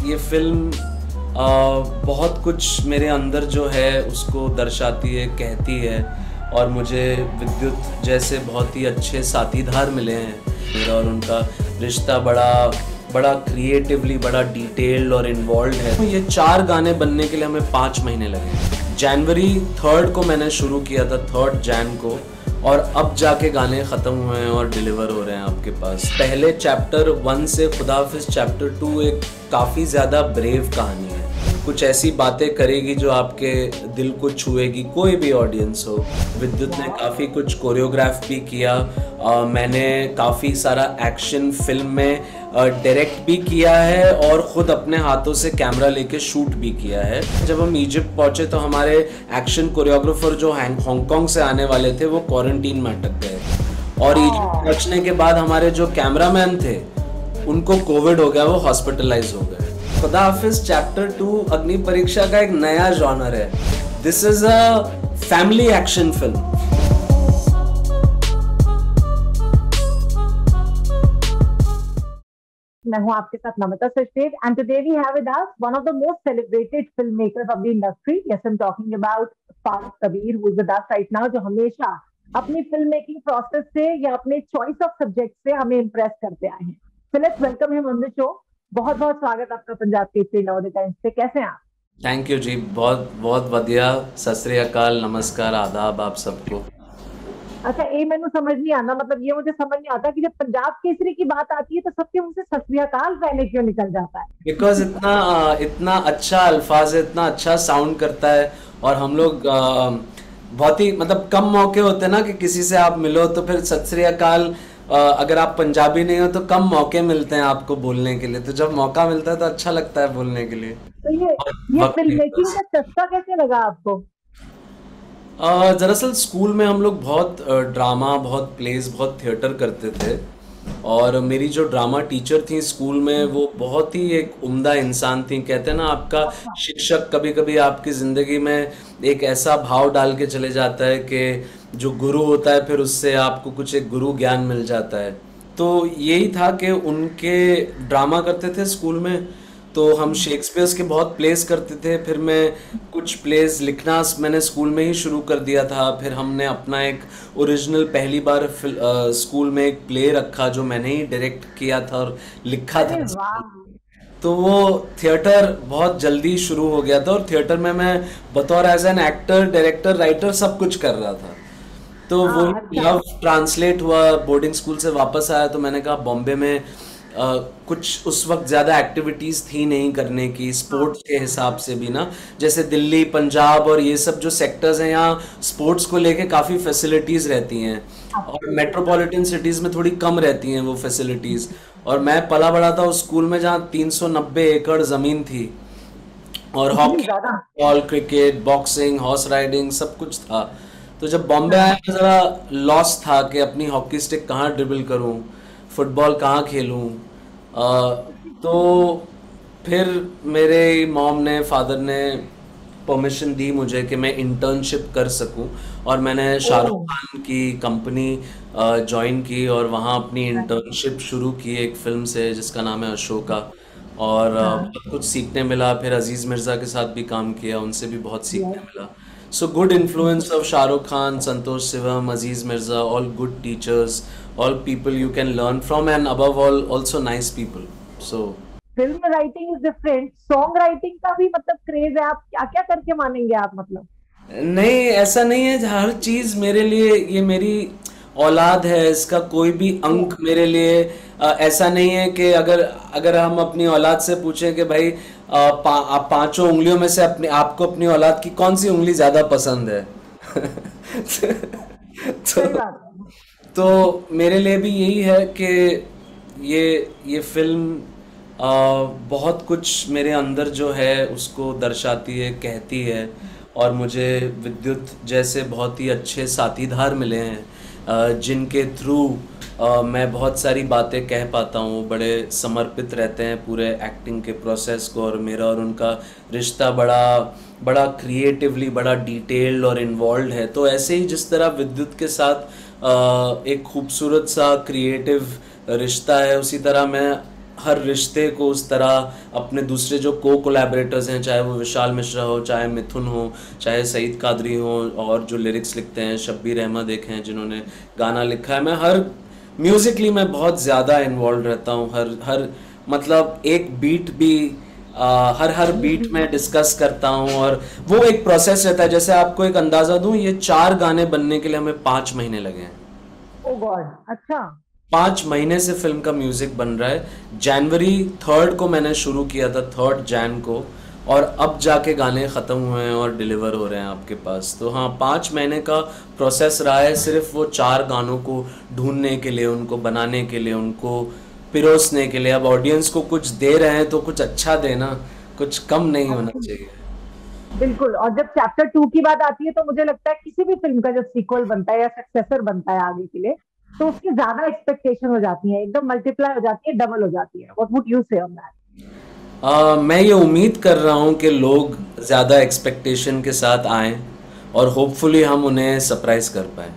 ये फिल्म बहुत कुछ मेरे अंदर जो है उसको दर्शाती है, कहती है। और मुझे विद्युत जैसे बहुत ही अच्छे साथीदार मिले हैं। मेरा और उनका रिश्ता बड़ा क्रिएटिवली, बड़ा डिटेल्ड और इन्वॉल्व है। तो ये 4 गाने बनने के लिए हमें 5 महीने लगे। जनवरी 3 को मैंने शुरू किया था, 3 जैन को, और अब जाके गाने ख़त्म हुए हैं और डिलीवर हो रहे हैं आपके पास। पहले चैप्टर 1 से खुदा हाफिज़ चैप्टर 2 एक काफ़ी ज़्यादा ब्रेव कहानी है। कुछ ऐसी बातें करेगी जो आपके दिल को छुएगी, कोई भी ऑडियंस हो। विद्युत ने काफ़ी कुछ कोरियोग्राफ भी किया। मैंने काफ़ी सारा एक्शन फिल्म में डायरेक्ट भी किया है और ख़ुद अपने हाथों से कैमरा लेके शूट भी किया है। जब हम इजिप्ट पहुँचे तो हमारे एक्शन कोरियोग्राफर जो हांगकांग से आने वाले थे वो क्वारंटीन में अटक गए। और इजिप्ट पहुँचने के बाद हमारे जो कैमरामैन थे उनको कोविड हो गया, वो हॉस्पिटलाइज हो गए। खुदा हाफिज़ चैप्टर 2 अग्नि परीक्षा का एक नया जॉनर है। This is a family action film. मैं हूं आपके साथ Namita Sachdev and today we have with us one of the most celebrated film makers of the industry. Yes, I am talking about Farooq Kabir, who is with us right now, जो हमेशा अपनी film making process से या अपने चॉइस ऑफ सब्जेक्ट से हमें impress करते आए हैं। So let's welcome him on the show. बहुत बहुत स्वागत आपका पंजाब केसरी नवोदय टाइम्स पे। कैसे हैं आप? थैंक यू जी, बहुत बहुत बढ़िया। सत श्री अकाल, नमस्कार, आदाब आप सबको। अच्छा, ये मैंने समझ नहीं आता, मतलब ये मुझे समझ नहीं आता कि जब पंजाब केसरी की बात आती है तो सबके मुंह से सत श्री अकाल पहले क्यों निकल जाता है? बिकॉज इतना अच्छा अल्फाज है, इतना अच्छा साउंड करता है। और हम लोग बहुत ही मतलब कम मौके होते हैं ना कि किसी से आप मिलो तो फिर सत श्री अकाल। अगर आप पंजाबी नहीं हो तो कम मौके मिलते हैं आपको बोलने के लिए, तो जब मौका मिलता है तो अच्छा लगता है बोलने के लिए। तो ये फिल्म मेकिंग का चस्का कैसे लगा आपको? दरअसल स्कूल में हम लोग बहुत ड्रामा, बहुत प्लेस, बहुत थिएटर करते थे। और मेरी जो ड्रामा टीचर थी स्कूल में वो बहुत ही एक उम्दा इंसान थी। कहते हैं ना, आपका शिक्षक कभी कभी आपकी ज़िंदगी में एक ऐसा भाव डाल के चले जाता है कि जो गुरु होता है फिर उससे आपको कुछ एक गुरु ज्ञान मिल जाता है। तो यही था कि उनके ड्रामा करते थे स्कूल में, तो हम शेक्सपियर्स के बहुत प्लेस करते थे। फिर मैं कुछ प्लेस लिखना मैंने स्कूल में ही शुरू कर दिया था। फिर हमने अपना एक ओरिजिनल पहली बार स्कूल में एक प्ले रखा जो मैंने ही डायरेक्ट किया था और लिखा था। तो वो थिएटर बहुत जल्दी शुरू हो गया था और थिएटर में मैं बतौर as an actor, director, writer सब कुछ कर रहा था। तो वो लव ट्रांसलेट हुआ। बोर्डिंग स्कूल से वापस आया तो मैंने कहा बॉम्बे में कुछ उस वक्त ज़्यादा एक्टिविटीज़ थी नहीं करने की, स्पोर्ट्स के हिसाब से भी ना। जैसे दिल्ली, पंजाब और ये सब जो सेक्टर्स हैं यहाँ स्पोर्ट्स को लेके काफ़ी फैसिलिटीज़ रहती हैं और मेट्रोपॉलिटन सिटीज़ में थोड़ी कम रहती हैं वो फैसिलिटीज़। और मैं पला बड़ा था उस स्कूल में जहाँ 390 एकड़ ज़मीन थी और hockey, ball, cricket, boxing, horse riding सब कुछ था। तो जब बॉम्बे आया मैं ज़रा लॉस था कि अपनी हॉकी स्टिक कहाँ ड्रिबल करूँ, फुटबॉल कहाँ खेलूँ। तो फिर मेरे मॉम ने, फादर ने परमिशन दी मुझे कि मैं इंटर्नशिप कर सकूं। और मैंने शाहरुख खान की कंपनी ज्वाइन की और वहाँ अपनी इंटर्नशिप शुरू की एक फिल्म से जिसका नाम है अशोका। और बहुत कुछ सीखने मिला। फिर अजीज़ मिर्ज़ा के साथ भी काम किया, उनसे भी बहुत सीखने मिला। So good influence of Shah Rukh Khan, Santosh Sivam, Aziz Mirza, all good teachers, all people you can learn from, and above all also nice people. So film writing is different, song writing का भी मतलब craze है। आप क्या क्या करके मानेंगे आप? मतलब नहीं, ऐसा नहीं है। हर चीज़ मेरे लिए, ये मेरी औलाद है, इसका कोई भी अंक मेरे लिए ऐसा नहीं है कि अगर हम अपनी औलाद से पूछें कि भाई आप 5 उंगलियों में से आपको अपनी औलाद की कौन सी उंगली ज़्यादा पसंद है तो मेरे लिए भी यही है कि ये फिल्म बहुत कुछ मेरे अंदर जो है उसको दर्शाती है, कहती है। और मुझे विद्युत जैसे बहुत ही अच्छे साथीदार मिले हैं जिनके थ्रू मैं बहुत सारी बातें कह पाता हूँ। बड़े समर्पित रहते हैं पूरे एक्टिंग के प्रोसेस को और मेरा और उनका रिश्ता बड़ा क्रिएटिवली, बड़ा डिटेल्ड और इन्वॉल्व है। तो ऐसे ही जिस तरह विद्युत के साथ एक खूबसूरत सा क्रिएटिव रिश्ता है, उसी तरह मैं हर रिश्ते को उस तरह अपने दूसरे जो को कोलैबोरेटर्स हैं, चाहे वो विशाल मिश्रा हो, चाहे मिथुन हो, चाहे सईद कादरी हो, और जो लिरिक्स लिखते हैं शब्बीर अहमद एक हैं जिन्होंने गाना लिखा है, मैं हर म्यूजिकली मैं बहुत ज़्यादा इन्वॉल्व रहता हूँ। हर हर मतलब एक बीट भी हर हर बीट में डिस्कस करता हूँ, और वो एक प्रोसेस रहता है। जैसे आपको एक अंदाजा दूं, ये 4 गाने बनने के लिए हमें 5 महीने लगे हैं। ओ गॉड, अच्छा। 5 महीने से फिल्म का म्यूजिक बन रहा है। जनवरी 3 को मैंने शुरू किया था, 3 जैन को, और अब जाके गाने खत्म हुए हैं और डिलीवर हो रहे हैं आपके पास। तो हाँ, 5 महीने का प्रोसेस रहा है सिर्फ वो 4 गानों को ढूंढने के लिए, उनको बनाने के लिए, उनको पिरोसने के लिए। अब ऑडियंस को कुछ दे रहे हैं तो कुछ अच्छा देना, कुछ कम नहीं होना चाहिए। बिल्कुल। और जब चैप्टर 2 की बात आती है तो मुझे लगता है किसी भी फिल्म का जब सीक्वल बनता है या सक्सेसर बनता है आगे के लिए, तो उसकी ज्यादा एक्सपेक्टेशन हो जाती है, एकदम मल्टीप्लाई हो जाती है, डबल हो जाती है। व्हाट वुड यू से ऑन दैट? मैं ये उम्मीद कर रहा हूँ कि लोग ज़्यादा एक्सपेक्टेशन के साथ आएं, और होपफुली हम उन्हें सरप्राइज कर पाएं।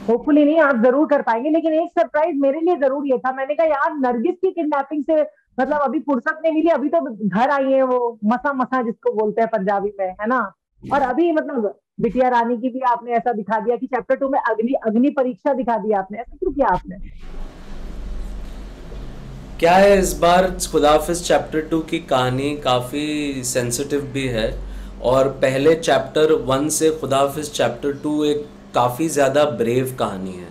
होपफुली नहीं, आप जरूर कर पाएंगे। लेकिन एक सरप्राइज मेरे लिए जरूर ये था, मैंने कहा यार नरगिस की किडनैपिंग से मतलब अभी फुर्सत नहीं मिली, अभी तो घर आई है वो, मसा मसा जिसको बोलते हैं पंजाबी में, है ना। और अभी मतलब बिटिया रानी की भी आपने ऐसा दिखा दिया कि चैप्टर 2 में अग्नि अग्नि परीक्षा दिखा दी आपने, ऐसा क्यों किया आपने? क्या है, इस बार खुदाफिज चैप्टर 2 की कहानी काफ़ी सेंसिटिव भी है, और पहले चैप्टर 1 से खुदाफिज चैप्टर 2 एक काफ़ी ज़्यादा ब्रेव कहानी है।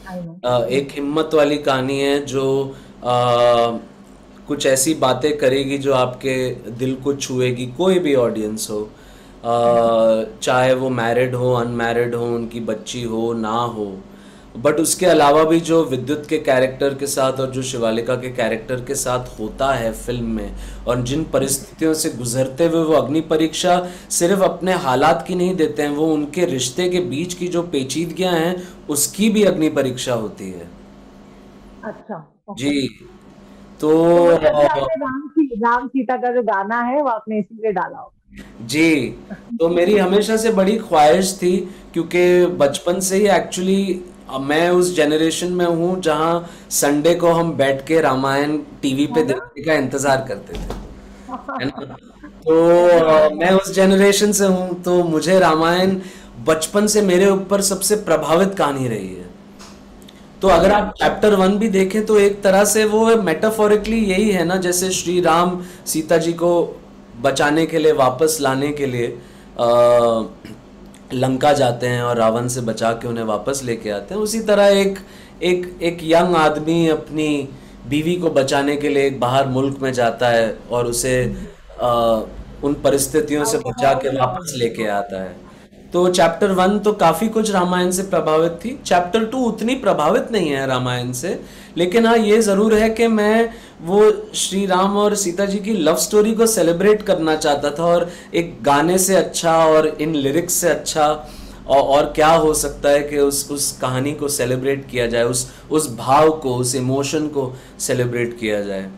I know. एक हिम्मत वाली कहानी है जो अ, कुछ ऐसी बातें करेगी जो आपके दिल को छुएगी, कोई भी ऑडियंस हो, चाहे वो मैरिड हो, अनमैरिड हो, उनकी बच्ची हो ना हो। बट उसके अलावा भी जो विद्युत के कैरेक्टर के साथ और जो शिवालिका के कैरेक्टर के साथ होता है फिल्म में, और जिन परिस्थितियों से गुजरते हुए वो अग्नि परीक्षा सिर्फ अपने हालात की नहीं देते हैं, वो उनके रिश्ते के बीच की जो पेचीदगियां हैं उसकी भी अग्नि परीक्षा होती है। अच्छा, जी। ओके। तो तो वही अभी आपने राम सीता का जो गाना है वो आपने इसीलिए डाला होगा। जी, तो मेरी हमेशा से बड़ी ख्वाहिश थी, क्योंकि बचपन से ही एक्चुअली मैं उस जनरेशन में हूँ जहाँ संडे को हम बैठ के रामायण टीवी पे है ना। देखने का इंतजार करते थे, है ना। तो मैं हाँ। उस जनरेशन से हूँ, तो मुझे रामायण बचपन से मेरे ऊपर सबसे प्रभावित कहानी रही है। तो अगर आप चैप्टर 1 भी देखें तो एक तरह से वो मेटाफोरिकली यही है ना, जैसे श्री राम सीता जी को बचाने के लिए, वापस लाने के लिए लंका जाते हैं और रावण से बचा के उन्हें वापस लेके आते हैं। उसी तरह एक एक एक यंग आदमी अपनी बीवी को बचाने के लिए एक बाहर मुल्क में जाता है, और उसे अ, उन परिस्थितियों से बचा के वापस लेके आता है। तो चैप्टर 1 तो काफी कुछ रामायण से प्रभावित थी, चैप्टर 2 उतनी प्रभावित नहीं है रामायण से। लेकिन हाँ, ये जरूर है कि मैं वो श्री राम और सीता जी की लव स्टोरी को सेलिब्रेट करना चाहता था, और एक गाने से अच्छा और इन लिरिक्स से अच्छा और क्या हो सकता है कि उस कहानी को सेलिब्रेट किया जाए, उस भाव को, उस इमोशन को सेलिब्रेट किया जाए।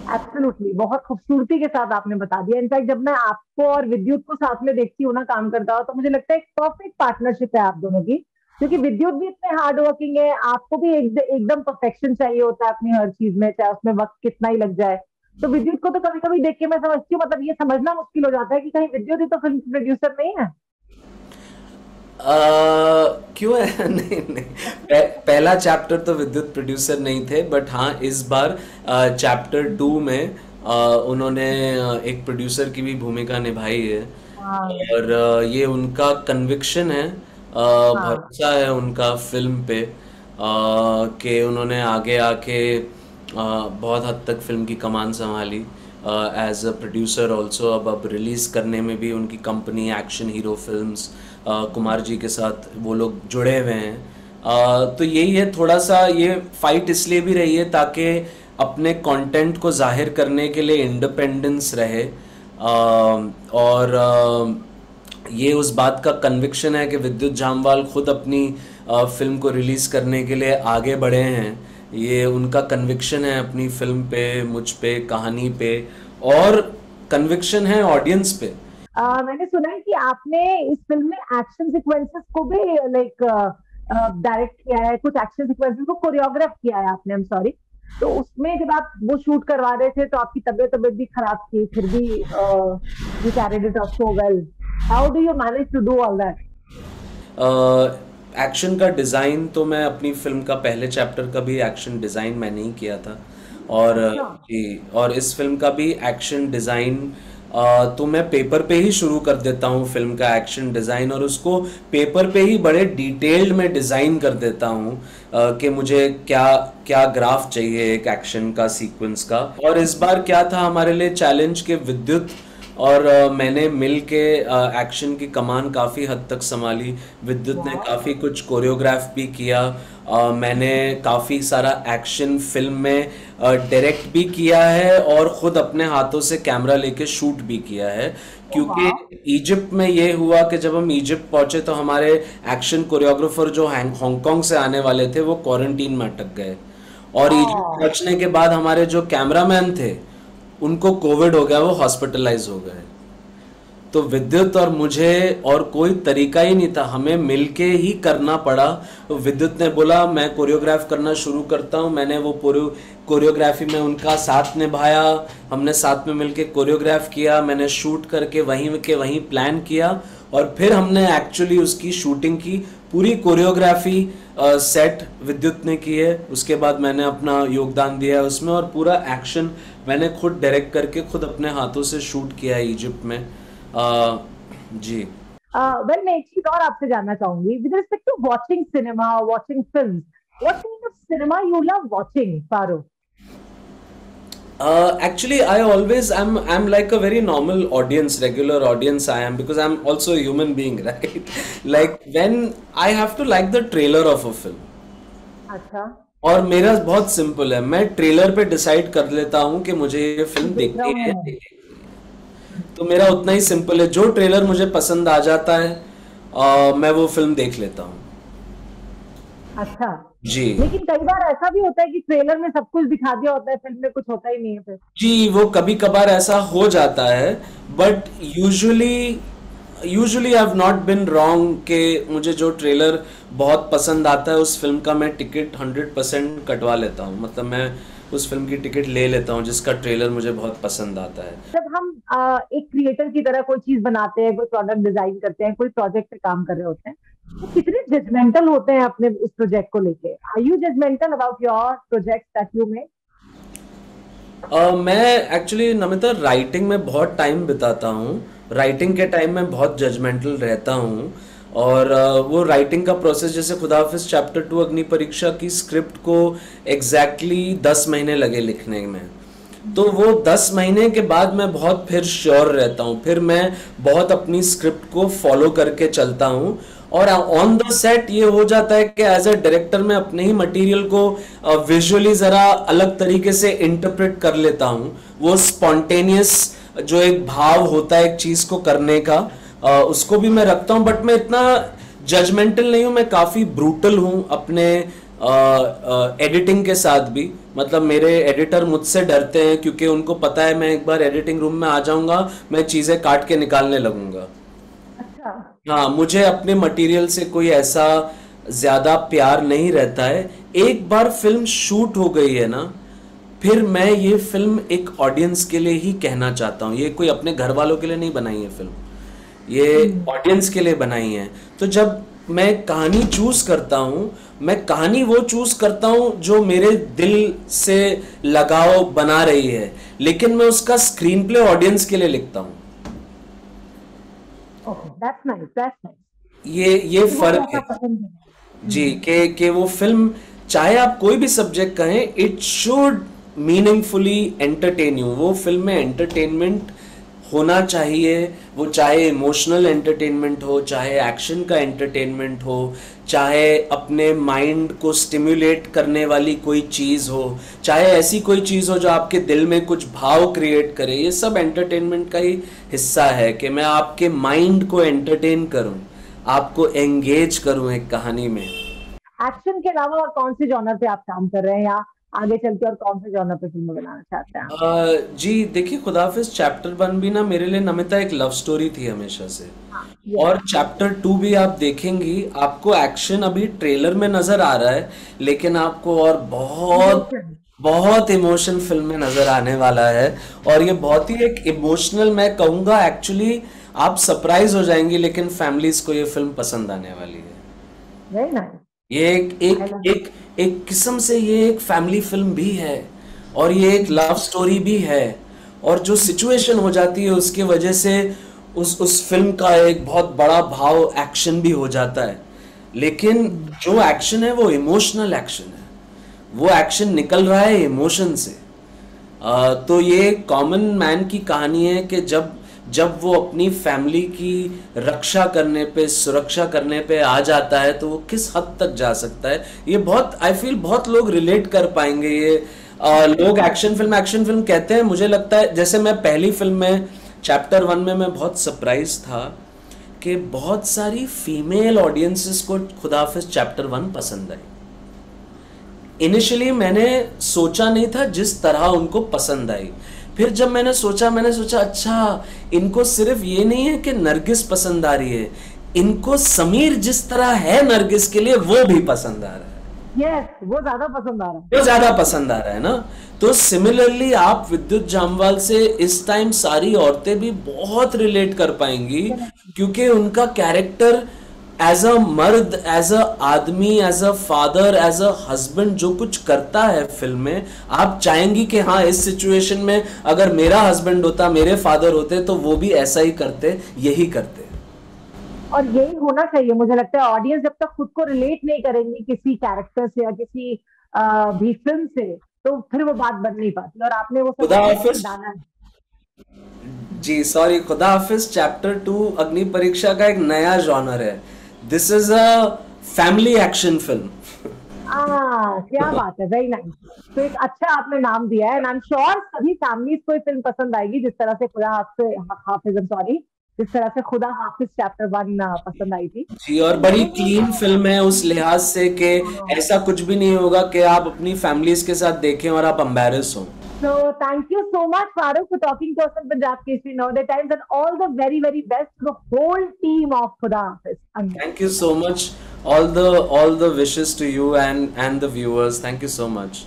एब्सोल्युटली, बहुत खूबसूरती के साथ आपने बता दिया। इनफैक्ट जब मैं आपको और विद्युत को साथ में देखती हूँ ना काम करता हो, तो मुझे लगता है एक परफेक्ट पार्टनरशिप है आप दोनों की। क्योंकि विद्युत भी इतने हार्ड वर्किंग है, आपको भी एकदम परफेक्शन चाहिए होता है अपनी हर चीज में, चाहे उसमें वक्त कितना ही लग जाए। तो विद्युत को तो कभी कभी देख के मैं समझती हूँ, मतलब ये समझना मुश्किल हो जाता है कि कहीं विद्युत ही तो फिल्म प्रोड्यूसर नहीं है। क्यों है? नहीं नहीं, पहला चैप्टर तो विद्युत प्रोड्यूसर नहीं थे, बट हाँ इस बार चैप्टर 2 में उन्होंने एक प्रोड्यूसर की भी भूमिका निभाई है। हाँ। और ये उनका कन्विक्शन है, हाँ। भरोसा है उनका फिल्म पे, कि उन्होंने आगे आके बहुत हद तक फिल्म की कमान संभाली एज अ प्रोड्यूसर ऑल्सो। अब रिलीज करने में भी उनकी company action hero films, Kumar ji के साथ वो लोग जुड़े हुए हैं। तो यही है, थोड़ा सा ये फाइट इसलिए भी रही है ताकि अपने कंटेंट को जाहिर करने के लिए इंडिपेंडेंस रहे, और ये उस बात का कन्विक्शन है कि विद्युत जामवाल खुद अपनी फिल्म को रिलीज करने के लिए आगे बढ़े हैं। ये उनका कन्विक्शन है अपनी फिल्म पे, मुझ पे, कहानी पे, और कन्विक्शन है ऑडियंस पे। मैंने सुना है कि आपने इस फिल्म में एक्शन सीक्वेंसेस को भी लाइक डायरेक्ट किया है, कुछ एक्शन सीक्वेंसेस को कोरियोग्राफ किया है आपने, आई एम सॉरी। तो उसमें जब आप वो शूट करवा रहे थे तो आपकी तबीयत भी खराब थी, फिर भी you carried it off so well. How do you manage to do all that? Action का डिज़ाइन तो मैं अपनी फिल्म का पहले चैप्टर का भी एक्शन डिज़ाइन मैंने ही किया था। और अच्छा। जी, और इस फिल्म का भी एक्शन डिज़ाइन तो मैं पेपर पे ही शुरू कर देता हूँ फिल्म का एक्शन डिज़ाइन, और उसको पेपर पे ही बड़े डिटेल्ड में डिज़ाइन कर देता हूँ कि मुझे क्या क्या ग्राफ चाहिए एक एक्शन का सीक्वेंस का। और इस बार क्या था हमारे लिए चैलेंज के विद्युत और मैंने मिल के एक्शन की कमान काफ़ी हद तक संभाली। विद्युत ने वाह। काफ़ी कुछ कोरियोग्राफ भी किया। मैंने काफ़ी सारा एक्शन फिल्म में डायरेक्ट भी किया है और ख़ुद अपने हाथों से कैमरा लेके शूट भी किया है। क्योंकि वाह। इजिप्ट में ये हुआ कि जब हम इजिप्ट पहुंचे तो हमारे एक्शन कोरियोग्राफर जो हांगकांग से आने वाले थे वो क्वारंटीन में अटक गए। और इजिप्ट ओ। पहुंचने के बाद हमारे जो कैमरामैन थे उनको कोविड हो गया, वो हॉस्पिटलाइज हो गए। तो विद्युत और मुझे और कोई तरीका ही नहीं था, हमें मिलके ही करना पड़ा। तो विद्युत ने बोला मैं कोरियोग्राफ करना शुरू करता हूँ, मैंने वो पूरी कोरियोग्राफी में उनका साथ निभाया। हमने साथ में मिलके कोरियोग्राफ किया, मैंने शूट करके वहीं के वहीं प्लान किया, और फिर हमने एक्चुअली उसकी शूटिंग की। पूरी कोरियोग्राफी सेट विद्युत ने की है, उसके बाद मैंने अपना योगदान दिया है उसमें, और पूरा एक्शन मैंने खुद डायरेक्ट करके खुद अपने हाथों से शूट किया है इजिप्ट में। जी। वेल, मैं एक चीज और आपसे जानना चाहूंगी with respect to watching cinema, watching films, what kind of cinema you love watching, Paro? Actually, I always I'm like a very normal audience, regular audience I am, because I'm also a human being, right? Like when I have to like the trailer of a film, अच्छा। और मेरा बहुत simple है, मैं trailer पे decide कर लेता हूँ कि मुझे ये फिल्म देख रहा देखनी हूँ है। मैं। तो मेरा उतना ही सिंपल है, जो ट्रेलर मुझे पसंद आ जाता है मैं वो फिल्म देख लेता हूँ। अच्छा। जी। लेकिन कई बार ऐसा भी होता है कि ट्रेलर में सब कुछ दिखा दिया होता है, फिल्म में कुछ होता ही नहीं है फिर। जी, वो कभी कभार ऐसा हो जाता है, but usually usually I have not been wrong कि मुझे जो ट्रेलर बहुत पसंद आता है उस फिल्म का मैं टिकट 100% कटवा लेता हूँ। मतलब मैं उस फिल्म की टिकट ले लेता हूँ जिसका ट्रेलर मुझे बहुत पसंद आता है। जब हम एक क्रिएटर की तरह कोई चीज बनाते हैं, कोई प्रोडक्ट डिजाइन करते हैं, कोई प्रोजेक्ट पे काम कर रहे होते हैं, तो कितने जजमेंटल होते हैं अपने उस प्रोजेक्ट को लेके? Are you judgmental about your project that you make? मैं एक्चुअली नमिता राइटिंग में बहुत टाइम बिताता हूँ। राइटिंग के टाइम में बहुत जजमेंटल रहता हूँ। और वो राइटिंग का प्रोसेस, जैसे खुदा हाफिज चैप्टर 2 अग्नि परीक्षा की स्क्रिप्ट को एग्जैक्टली 10 महीने लगे लिखने में। तो वो 10 महीने के बाद मैं बहुत फिर श्योर रहता हूँ, फिर मैं बहुत अपनी स्क्रिप्ट को फॉलो करके चलता हूँ। और ऑन द सेट ये हो जाता है कि एज अ डायरेक्टर मैं अपने ही मटेरियल को विजुअली ज़रा अलग तरीके से इंटरप्रेट कर लेता हूँ। वो स्पॉन्टेनियस जो एक भाव होता है एक चीज़ को करने का, उसको भी मैं रखता हूँ। बट मैं इतना जजमेंटल नहीं हूँ, मैं काफ़ी ब्रूटल हूँ अपने एडिटिंग के साथ भी। मतलब मेरे एडिटर मुझसे डरते हैं क्योंकि उनको पता है मैं एक बार एडिटिंग रूम में आ जाऊंगा मैं चीज़ें काट के निकालने लगूंगा। अच्छा। हाँ, मुझे अपने मटेरियल से कोई ऐसा ज़्यादा प्यार नहीं रहता है। एक बार फिल्म शूट हो गई है ना, फिर मैं ये फिल्म एक ऑडियंस के लिए ही कहना चाहता हूँ। ये कोई अपने घर वालों के लिए नहीं बनाई है फिल्म, ये ऑडियंस के लिए बनाई है। तो जब मैं कहानी चूज करता हूँ, मैं कहानी वो चूज करता हूँ जो मेरे दिल से लगाव बना रही है, लेकिन मैं उसका स्क्रीन प्ले ऑडियंस के लिए लिखता हूँ। Okay, that's nice, that's nice. ये वो फर्क ऐसा है। पसंद है। जी, के वो फिल्म, चाहे आप कोई भी सब्जेक्ट कहें, it should meaningfully entertain you. वो फिल्म में एंटरटेनमेंट होना चाहिए, वो चाहे इमोशनल एंटरटेनमेंट हो, चाहे एक्शन का एंटरटेनमेंट हो, चाहे अपने माइंड को स्टिम्युलेट करने वाली कोई चीज़ हो, चाहे ऐसी कोई चीज़ हो जो आपके दिल में कुछ भाव क्रिएट करे। ये सब एंटरटेनमेंट का ही हिस्सा है कि मैं आपके माइंड को एंटरटेन करूं, आपको एंगेज करूं एक कहानी में। एक्शन के अलावा और कौन से जॉनर पे आप काम कर रहे हैं, या आगे चल के और कौन से जॉनर पे फिल्म बनाना चाहते हैं आप? जी देखिए, खुदाफिज चैप्टर वन भी ना मेरे लिए नमिता एक लव स्टोरी थी हमेशा से। हाँ, यस। और चैप्टर टू भी आप देखेंगी, आपको एक्शन अभी ट्रेलर में नजर आ रहा है, लेकिन आपको और बहुत इमोशन। बहुत इमोशन फिल्म में नजर आने वाला है। और ये बहुत ही एक इमोशनल, मैं कहूँगा एक्चुअली आप सरप्राइज हो जाएंगी, लेकिन फैमिलीज को ये फिल्म पसंद आने वाली है। Very nice. ये एक आई एक लव। एक एक किस्म से ये एक फैमिली फिल्म भी है, और ये एक लव स्टोरी भी है। और जो सिचुएशन हो जाती है उसकी वजह से उस फिल्म का एक बहुत बड़ा भाव एक्शन भी हो जाता है। लेकिन जो एक्शन है वो इमोशनल एक्शन है, वो एक्शन निकल रहा है इमोशन से। तो ये कॉमन मैन की कहानी है कि जब जब वो अपनी फैमिली की रक्षा करने पे, सुरक्षा करने पे आ जाता है, तो वो किस हद तक जा सकता है। ये बहुत, आई फील बहुत लोग रिलेट कर पाएंगे ये। लोग एक्शन फिल्म कहते हैं, मुझे लगता है जैसे मैं पहली फिल्म में चैप्टर वन में मैं बहुत सरप्राइज था कि बहुत सारी फीमेल ऑडियंसेस को खुदाफिज चैप्टर वन पसंद आई। इनिशियली मैंने सोचा नहीं था जिस तरह उनको पसंद आई। फिर जब मैंने सोचा अच्छा, इनको सिर्फ ये नहीं है कि नरगिस पसंद आ रही है, इनको समीर जिस तरह है नरगिस के लिए वो भी पसंद आ रहा है। यस, वो ज्यादा पसंद आ रहा वो ज्यादा पसंद आ रहा है ना। तो सिमिलरली आप विद्युत जामवाल से इस टाइम सारी औरतें भी बहुत रिलेट कर पाएंगी, है। क्योंकि उनका कैरेक्टर एज अ मर्द, एज अ आदमी, as a father, as a husband जो कुछ करता है फिल्म में, आप चाहेंगी कि हाँ, इस सिचुएशन में अगर मेरा हस्बैंड होता, मेरे फादर होते, तो वो भी ऐसा ही करते, यही करते। और यही होना चाहिए, मुझे लगता है ऑडियंस जब तक खुद को रिलेट नहीं करेंगी किसी कैरेक्टर से या किसी भी फिल्म से, तो फिर वो बात बन नहीं पाती, और आपने वो सब खुदा अच्छे से हाफिज। डाला है। जी सॉरी, खुदा हाफिज चैप्टर टू अग्नि परीक्षा का एक नया जॉनर है। This is a family action film. क्या बात है, वेरी नाइस। तो एक अच्छा आपने नाम दिया है, एंड आई एम श्योर सभी फैमिलीज को ये फिल्म पसंद आएगी, जिस तरह से खुदा हाफिज, सॉरी, जिस तरह से खुदा हाफिज चैप्टर वन पसंद आई थी। जी, और तो बड़ी मुझे क्लीन फिल्म है उस लिहाज से कि ऐसा कुछ भी नहीं होगा कि आप अपनी फैमिलीज के साथ देखें और आप एम्बैरेस हो। So thank you so much, Farooq, for talking to us on Punjab Kesari Nowadays Times, and all the very, very best to the whole team of Khuda Hafiz. Thank you so much. All the wishes to you and the viewers. Thank you so much.